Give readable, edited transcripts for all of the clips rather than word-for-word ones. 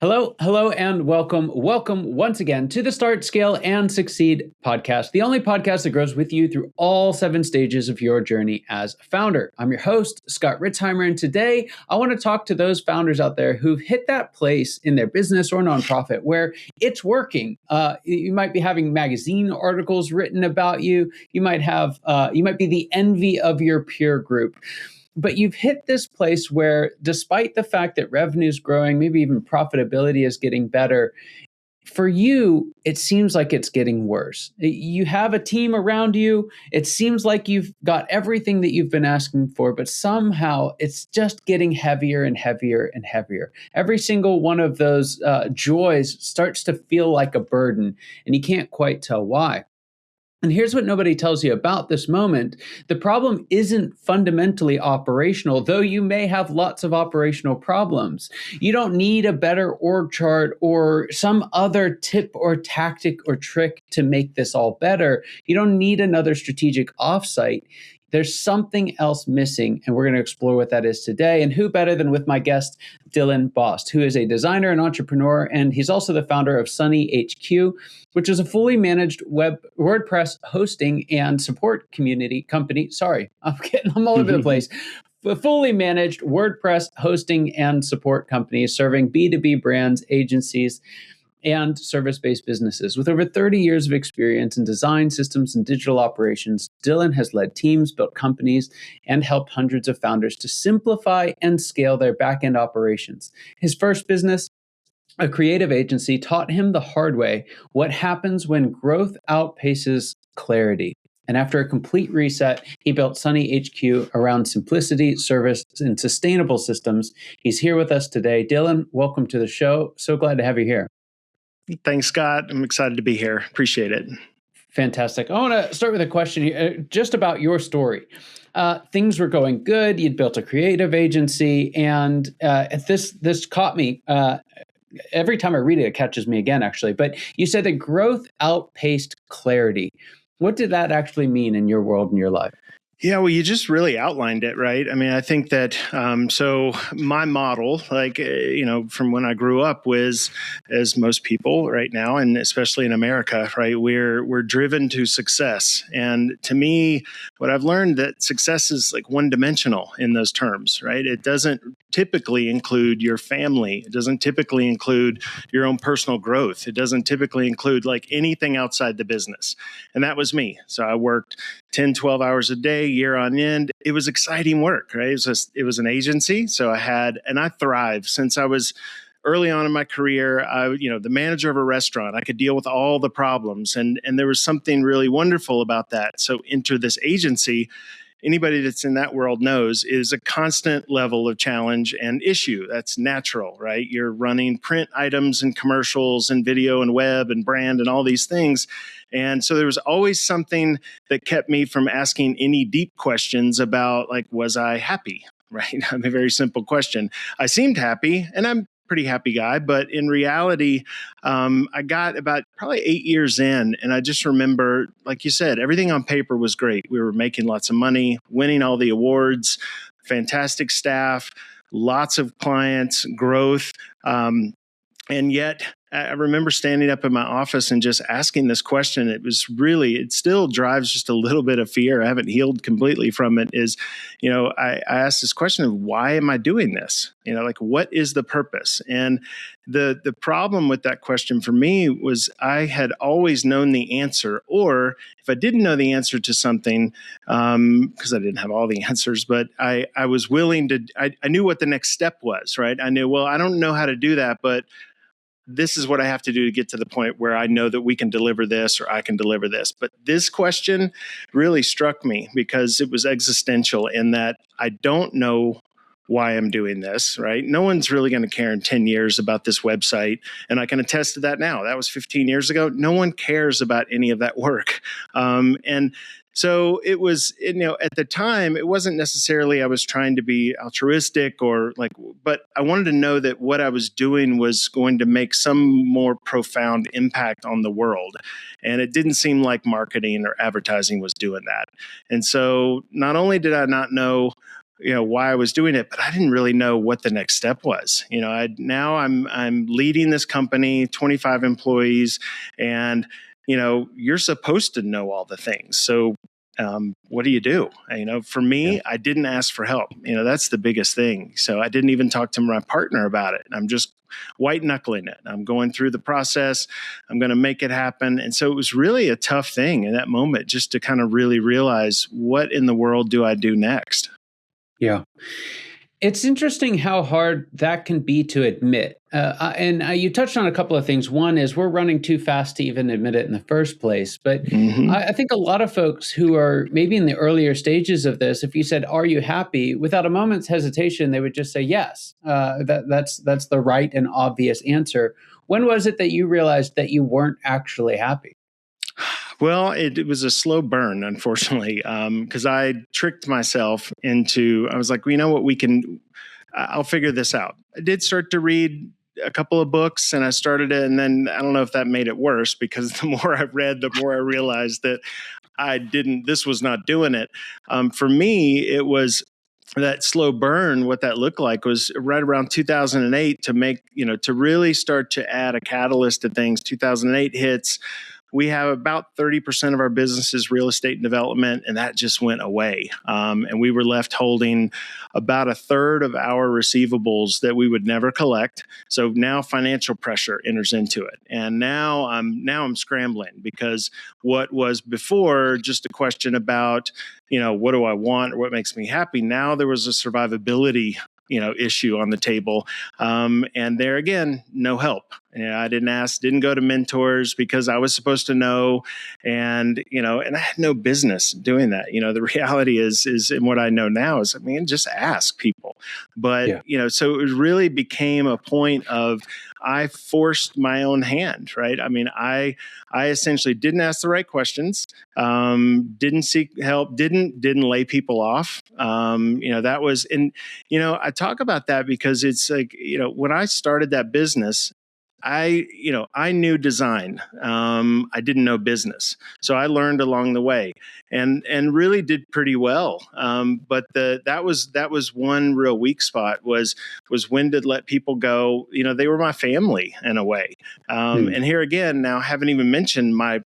Hello, and welcome once again to the Start, Scale, and Succeed podcast, the only podcast that grows with you through all 7 stages of your journey as a founder. I'm your host, Scott Ritzheimer, and today I want to talk to those founders out there who've hit that place in their business or nonprofit where it's working. You might be having magazine articles written about you. You might be the envy of your peer group. But you've hit this place where, despite the fact that revenue is growing, maybe even profitability is getting better, for you, it seems like it's getting worse. You have a team around you. It seems like you've got everything that you've been asking for, but somehow it's just getting heavier and heavier and heavier. Every single one of those joys starts to feel like a burden, and you can't quite tell why. And here's what nobody tells you about this moment. The problem isn't fundamentally operational, though you may have lots of operational problems. You don't need a better org chart or some other tip or tactic or trick to make this all better. You don't need another strategic offsite. There's something else missing, and we're going to explore what that is today. And who better than with my guest, Dylan Bost, who is a designer and entrepreneur, and he's also the founder of Sunny HQ, which is a fully managed WordPress hosting and support company. Sorry, I'm all over the place. A fully managed WordPress hosting and support company serving B2B brands, agencies, and service-based businesses. With over 30 years of experience in design, systems, and digital operations, Dylan has led teams, built companies, and helped hundreds of founders to simplify and scale their backend operations. His first business, a creative agency, taught him the hard way what happens when growth outpaces clarity. And after a complete reset, he built Sunny HQ around simplicity, service, and sustainable systems. He's here with us today. Dylan, welcome to the show. So glad to have you here. Thanks, Scott. I'm excited to be here. Appreciate it. Fantastic. I want to start with a question here, just about your story. Things were going good. You'd built a creative agency, and this caught me. Every time I read it, it catches me again, actually. But you said that growth outpaced clarity. What did that actually mean in your world and your life? Yeah, well, you just really outlined it, right? I mean, I think that, so my model, from when I grew up was, as most people right now, and especially in America, right, we're driven to success. And to me, what I've learned that success is like one-dimensional in those terms, right? It doesn't typically include your family. It doesn't typically include your own personal growth. It doesn't typically include like anything outside the business. And that was me. So I worked 10, 12 hours a day, year on end. It was exciting work, right? It was an agency. So I thrived since I was early on in my career. The manager of a restaurant, I could deal with all the problems. And there was something really wonderful about that. So enter this agency. Anybody that's in that world knows is a constant level of challenge and issue. That's natural, right? You're running print items and commercials and video and web and brand and all these things. And so there was always something that kept me from asking any deep questions about, like, was I happy? Right? I mean, a very simple question. I seemed happy, and I'm a pretty happy guy, but in reality, I got about probably 8 years in, and I just remember, like you said, everything on paper was great. We were making lots of money, winning all the awards, fantastic staff, lots of clients, growth, and yet I remember standing up in my office and just asking this question. It still drives just a little bit of fear. I haven't healed completely from it. I asked this question of, why am I doing this? What is the purpose? And the problem with that question for me was I had always known the answer, or if I didn't know the answer to something, because I didn't have all the answers, but I was willing to, I knew what the next step was, right? I knew, well, I don't know how to do that, but this is what I have to do to get to the point where I know that we can deliver this, or I can deliver this. But this question really struck me because it was existential in that I don't know why I'm doing this, right? No one's really going to care in 10 years about this website. And I can attest to that now. That was 15 years ago. No one cares about any of that work. And so it was, at the time, it wasn't necessarily I was trying to be altruistic but I wanted to know that what I was doing was going to make some more profound impact on the world. And it didn't seem like marketing or advertising was doing that. And so not only did I not know why I was doing it, but I didn't really know what the next step was. Now I'm leading this company, 25 employees, and you're supposed to know all the things. So what do you do? For me, I didn't ask for help. That's the biggest thing. So I didn't even talk to my partner about it. I'm just white knuckling it. I'm going through the process. I'm going to make it happen. And so it was really a tough thing in that moment, just to kind of really realize, what in the world do I do next? Yeah. It's interesting how hard that can be to admit. And you touched on a couple of things. One is we're running too fast to even admit it in the first place. But I think a lot of folks who are maybe in the earlier stages of this, if you said, "Are you happy?" without a moment's hesitation, they would just say yes. That's the right and obvious answer. When was it that you realized that you weren't actually happy? Well, it was a slow burn, unfortunately, because I tricked myself into, I was like, well, you know what, I'll figure this out. I did start to read a couple of books, and I started it, and then I don't know if that made it worse, because the more I read, the more I realized that this was not doing it. For me, it was that slow burn. What that looked like was right around 2008 to really start to add a catalyst to things. 2008 hits. We have about 30% of our business is real estate and development, and that just went away. And we were left holding about a third of our receivables that we would never collect. So now financial pressure enters into it. And now I'm scrambling, because what was before just a question about, what do I want or what makes me happy? Now there was a survivability issue on the table. And there again, no help. I didn't go to mentors, because I was supposed to know. And I had no business doing that. The reality is, and what I know now is, just ask people. But, so it really became a point of, I forced my own hand, right? I essentially didn't ask the right questions, didn't seek help, didn't lay people off. That was, and, I talk about that because it's like, when I started that business, I knew design. I didn't know business. So I learned along the way, and really did pretty well. But that was one real weak spot, was when to let people go. They were my family in a way. And here again, now, haven't even mentioned my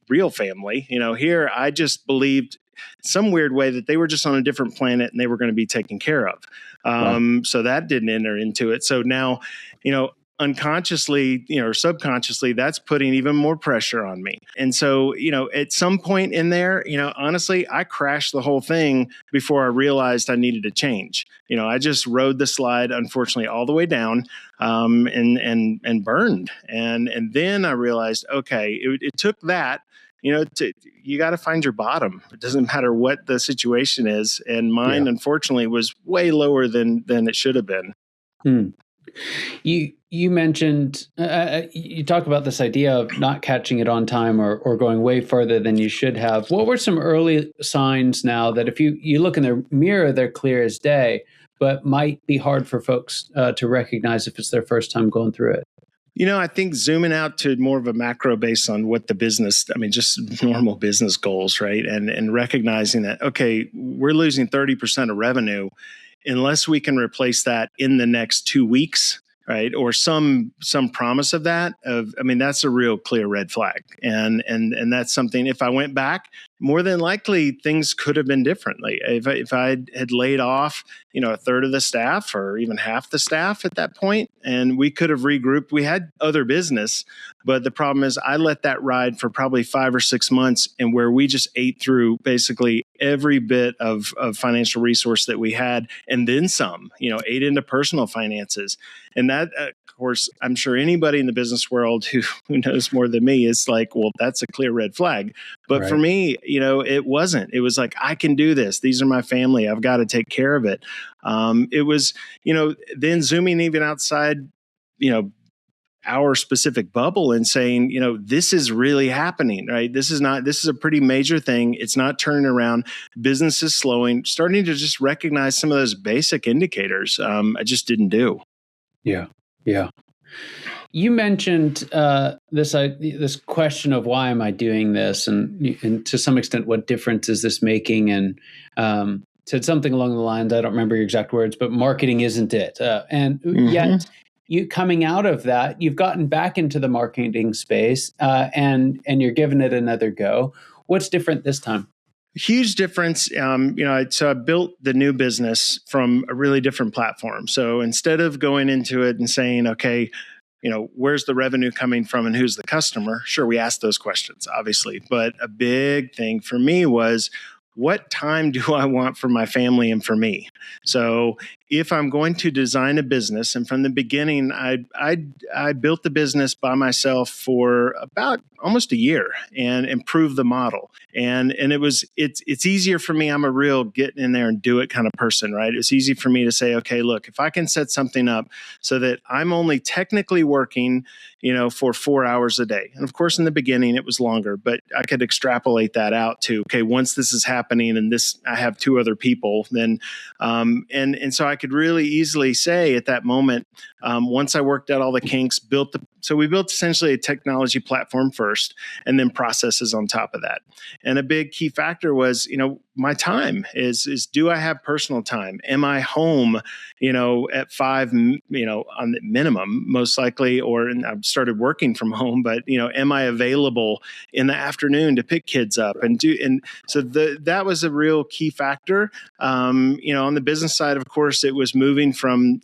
real family. Here I just believed some weird way that they were just on a different planet and they were going to be taken care of. So that didn't enter into it. So now, unconsciously, or subconsciously, that's putting even more pressure on me. And so, at some point in there, honestly, I crashed the whole thing before I realized I needed to change. I just rode the slide, unfortunately, all the way down, and burned. And then I realized, okay, it took that. You got to find your bottom. It doesn't matter what the situation is. And mine, unfortunately, was way lower than it should have been. You mentioned, you talk about this idea of not catching it on time, or going way further than you should have. What were some early signs now that if you look in the mirror, they're clear as day, but might be hard for folks to recognize if it's their first time going through it? I think zooming out to more of a macro based on what the business, just normal business goals, right? And recognizing that, okay, we're losing 30% of revenue unless we can replace that in the next 2 weeks, right? Or some promise of that. That's a real clear red flag. And that's something, if I went back, more than likely things could have been differently. If I had laid off, a third of the staff or even half the staff at that point, and we could have regrouped. We had other business, but the problem is I let that ride for probably 5 or 6 months, and where we just ate through basically every bit of financial resource that we had, and then some, ate into personal finances. And that, of course, I'm sure anybody in the business world who knows more than me is like, well, that's a clear red flag. But for me, it wasn't. It was like, I can do this. These are my family. I've got to take care of it. It was, then zooming even outside, our specific bubble and saying, this is really happening, right? This is a pretty major thing. It's not turning around. Business is slowing, starting to just recognize some of those basic indicators. I just didn't do. Yeah. Yeah. You mentioned this question of why am I doing this, and to some extent, what difference is this making? And said something along the lines, I don't remember your exact words, but marketing isn't it. And yet you coming out of that, you've gotten back into the marketing space, and you're giving it another go. What's different this time? Huge difference. So I built the new business from a really different platform. So instead of going into it and saying, okay, where's the revenue coming from and who's the customer? Sure, we asked those questions, obviously. But a big thing for me was, what time do I want for my family and for me? So if I'm going to design a business, and from the beginning, I built the business by myself for about almost a year and improved the model. And it's easier for me. I'm a real get in there and do it kind of person, right? It's easy for me to say, okay, look, if I can set something up so that I'm only technically working, for 4 hours a day. And of course, in the beginning, it was longer, but I could extrapolate that out to, okay, once this is happening and I have 2 other people, then, and so I could really easily say at that moment, once I worked out all the kinks, so we built essentially a technology platform first, and then processes on top of that. And a big key factor was, my time is do I have personal time? Am I home, at 5, on the minimum, most likely, and I've started working from home, but, am I available in the afternoon to pick kids up and so that was a real key factor. On the business side, of course, it was moving from,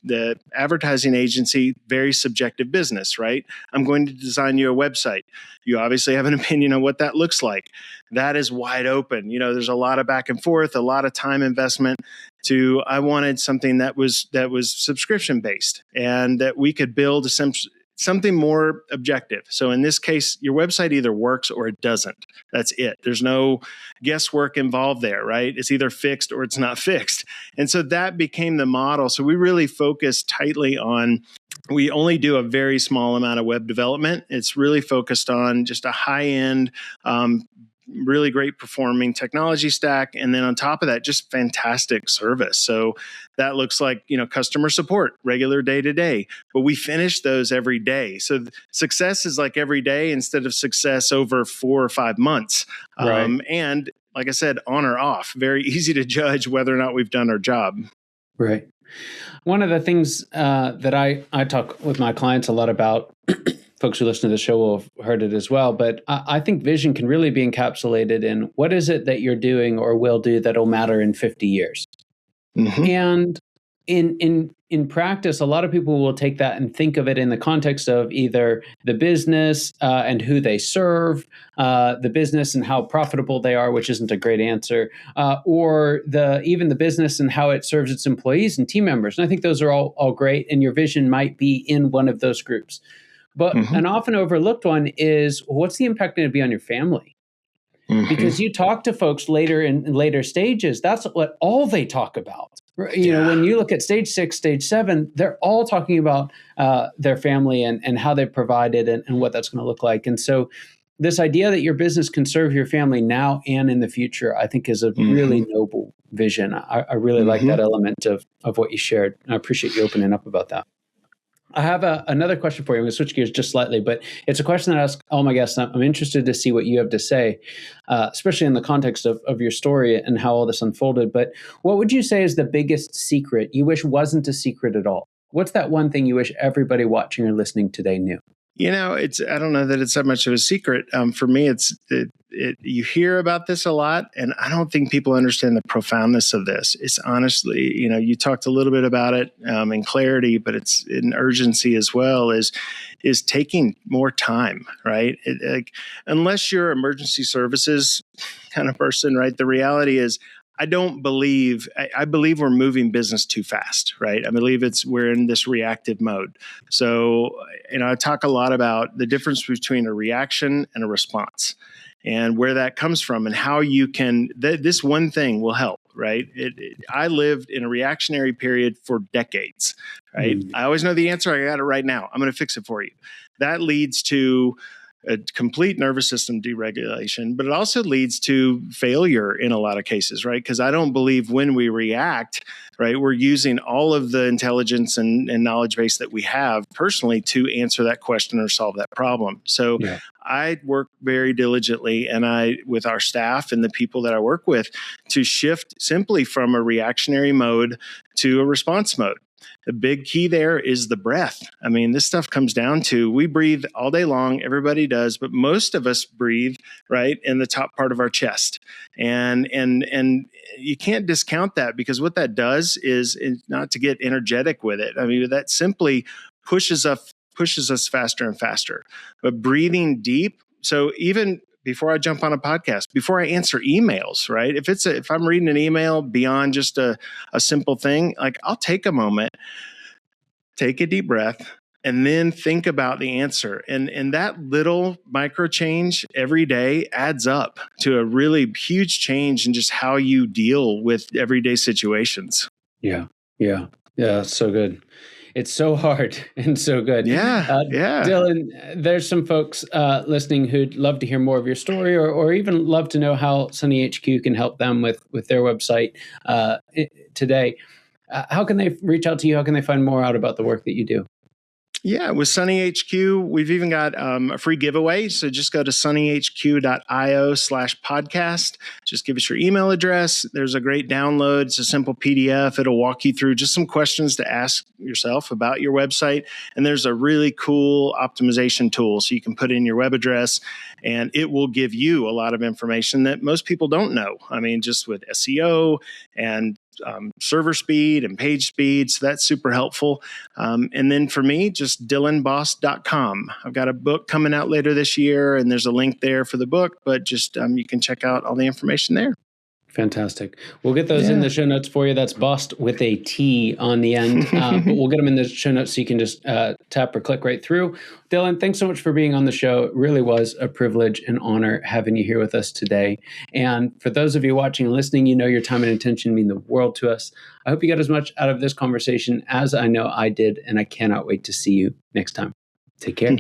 the advertising agency, very subjective business, right? I'm going to design you a website. You obviously have an opinion on what that looks like. That is wide open. There's a lot of back and forth, a lot of time investment I wanted something that was subscription based and that we could build something more objective. So in this case, your website either works or it doesn't. That's it. There's no guesswork involved there, right? It's either fixed or it's not fixed. And so that became the model. So we really focused tightly on, we only do a very small amount of web development. It's really focused on just a high-end, really great performing technology stack. And then on top of that, just fantastic service. So that looks like, customer support, regular day to day, but we finish those every day. So success is like every day instead of success over 4 or 5 months. Right. And like I said, on or off, very easy to judge whether or not we've done our job. Right. One of the things that I talk with my clients a lot about, folks who listen to the show will have heard it as well, but I think vision can really be encapsulated in what is it that you're doing or will do that'll matter in 50 years. And in practice, a lot of people will take that and think of it in the context of either the business and who they serve, the business and how profitable they are, which isn't a great answer, or even the business and how it serves its employees and team members. And I think those are all great, and your vision might be in one of those groups. But an often overlooked one is, what's the impact going to be on your family? Because you talk to folks later in later stages, that's what all they talk about. When you look at stage 6, stage 7, they're all talking about their family and how they provided and what that's going to look like. And so this idea that your business can serve your family now and in the future, I think is a really noble vision. I really like that element of what you shared. I appreciate you opening up about that. I have another question for you. I'm going to switch gears just slightly, but it's a question that I ask all my guests. I'm interested to see what you have to say, especially in the context of your story and how all this unfolded. But what would you say is the biggest secret you wish wasn't a secret at all? What's that one thing you wish everybody watching or listening today knew? I don't know that it's that much of a secret. For me, you hear about this a lot, and I don't think people understand the profoundness of this. It's honestly, you talked a little bit about it in clarity, but it's in urgency as well, is taking more time, right? Unless you're emergency services kind of person, right? The reality is, I believe we're moving business too fast, right? I believe we're in this reactive mode. So, I talk a lot about the difference between a reaction and a response and where that comes from and how you can, this one thing will help, right? I lived in a reactionary period for decades, right? I always know the answer. I got it right now. I'm going to fix it for you. That leads to a complete nervous system deregulation, but it also leads to failure in a lot of cases, right? Because I don't believe when we react, right, we're using all of the intelligence and knowledge base that we have personally to answer that question or solve that problem. So Yeah. I work very diligently with our staff and the people that I work with to shift simply from a reactionary mode to a response mode. The big key there is the breath. I mean, this stuff comes down to, we breathe all day long, everybody does, but most of us breathe right in the top part of our chest. And you can't discount that, because what that does is not to get energetic with it. I mean, that simply pushes us faster and faster. But breathing deep, so even before I jump on a podcast, before I answer emails, right? If I'm reading an email beyond just a simple thing, like, I'll take a moment, take a deep breath, and then think about the answer. And that little micro change every day adds up to a really huge change in just how you deal with everyday situations. Yeah. So good. It's so hard and so good. Yeah. Dylan, there's some folks listening who'd love to hear more of your story, or even love to know how Sunny HQ can help them with their website today. How can they reach out to you? How can they find more out about the work that you do? Yeah, with Sunny HQ, we've even got a free giveaway. So just go to sunnyhq.io/podcast. Just give us your email address. There's a great download. It's a simple PDF. It'll walk you through just some questions to ask yourself about your website. And there's a really cool optimization tool. So you can put in your web address, and it will give you a lot of information that most people don't know. I mean, just with SEO and server speed and page speed. So that's super helpful. And then for me, just dylanbost.com. I've got a book coming out later this year, and there's a link there for the book, but just you can check out all the information there. Fantastic. We'll get those in the show notes for you. That's Bost with a T on the end, but we'll get them in the show notes so you can just tap or click right through. Dylan, thanks so much for being on the show. It really was a privilege and honor having you here with us today. And for those of you watching and listening, you know your time and attention mean the world to us. I hope you got as much out of this conversation as I know I did, and I cannot wait to see you next time. Take care.